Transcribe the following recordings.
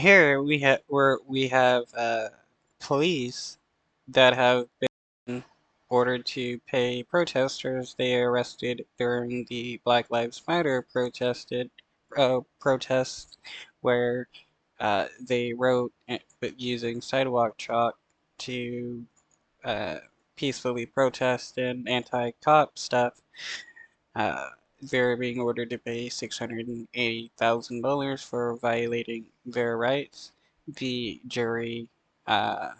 here we have police that have been ordered to pay protesters they arrested during the Black Lives Matter protest, where they wrote using sidewalk chalk to uh, peacefully protest and anti-cop stuff. Uh, they're being ordered to pay $680,000 for violating their rights. The jury uh,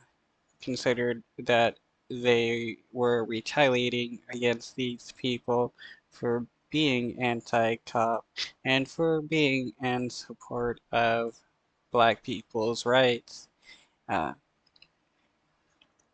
considered that they were retaliating against these people for being anti-cop and for being in support of black people's rights. Uh,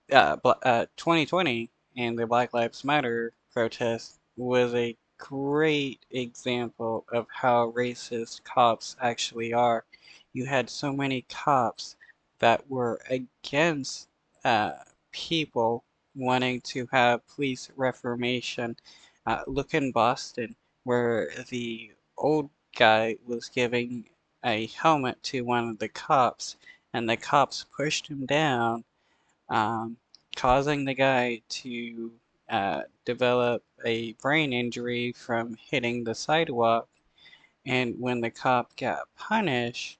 2020 and the Black Lives Matter protest was a great example of how racist cops actually are. You had so many cops that were against uh, people wanting to have police reformation. Look in Boston, where the old guy was giving a helmet to one of the cops, and the cops pushed him down, um, causing the guy to develop a brain injury from hitting the sidewalk. And when the cop got punished,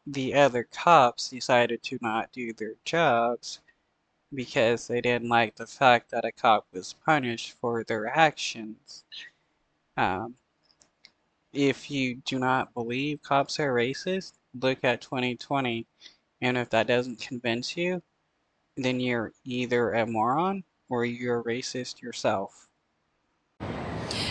the other cops decided to not do their jobs because they didn't like the fact that a cop was punished for their actions. Um, if you do not believe cops are racist, look at 2020. And if that doesn't convince you, then you're either a moron or you're racist yourself.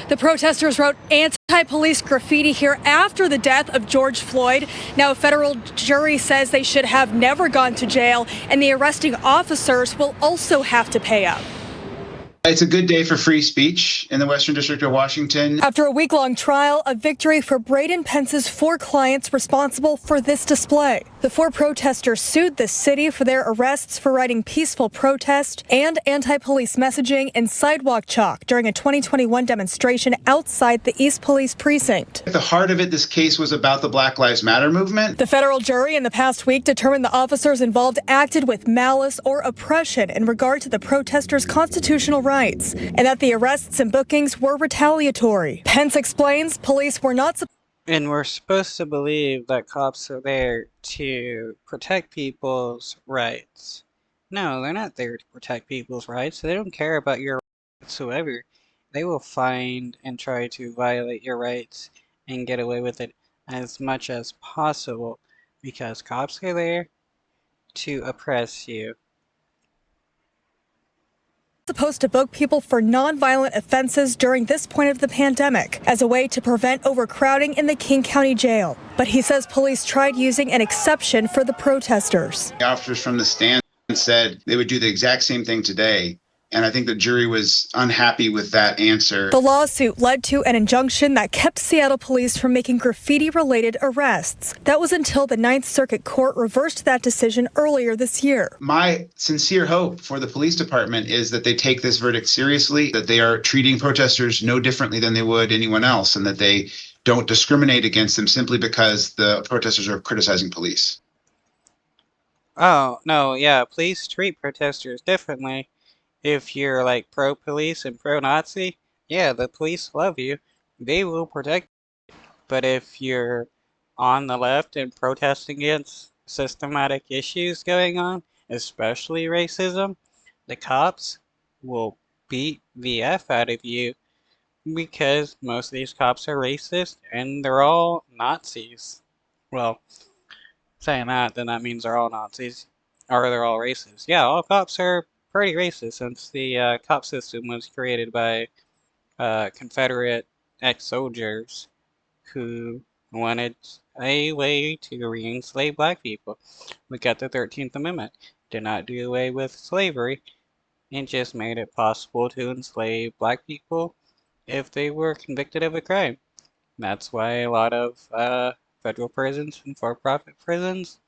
The protesters wrote anti-police graffiti here after the death of George Floyd. Now, a federal jury says they should have never gone to jail, and the arresting officers will also have to pay up. It's a good day for free speech in the Western District of Washington. After a week-long trial, a victory for Braden Pence's 4 clients responsible for this display. The 4 protesters sued the city for their arrests for writing peaceful protest and anti-police messaging in sidewalk chalk during a 2021 demonstration outside the East Police Precinct. At the heart of it, this case was about the Black Lives Matter movement. The federal jury in the past week determined the officers involved acted with malice or oppression in regard to the protesters' constitutional rights, and that the arrests and bookings were retaliatory. Pence explains police were not And we're supposed to believe that cops are there to protect people's rights. No, they're not there to protect people's rights. They don't care about your rights whatsoever. They will find and try to violate your rights and get away with it as much as possible because cops are there to oppress you. supposed to book people for nonviolent offenses during this point of the pandemic as a way to prevent overcrowding in the King County Jail. But he says police tried using an exception for the protesters. The officers from the stand said they would do the exact same thing today. And I think the jury was unhappy with that answer. The lawsuit led to an injunction that kept Seattle police from making graffiti-related arrests. That was until the Ninth Circuit Court reversed that decision earlier this year. My sincere hope for the police department is that they take this verdict seriously, that they are treating protesters no differently than they would anyone else, and that they don't discriminate against them simply because the protesters are criticizing police. Oh, no, yeah, police treat protesters differently. If you're like pro-police and pro-Nazi, yeah, the police love you. They will protect you. But if you're on the left and protesting against systematic issues going on, especially racism, the cops will beat the F out of you because most of these cops are racist and they're all Nazis. Well, saying that, then that means they're all Nazis. Or they're all racist. Yeah, all cops are pretty racist since the cop system was created by Confederate ex-soldiers who wanted a way to re-enslave black people. Look at the 13th Amendment. Did not do away with slavery. It just made it possible to enslave black people if they were convicted of a crime. That's why a lot of federal prisons and for-profit prisons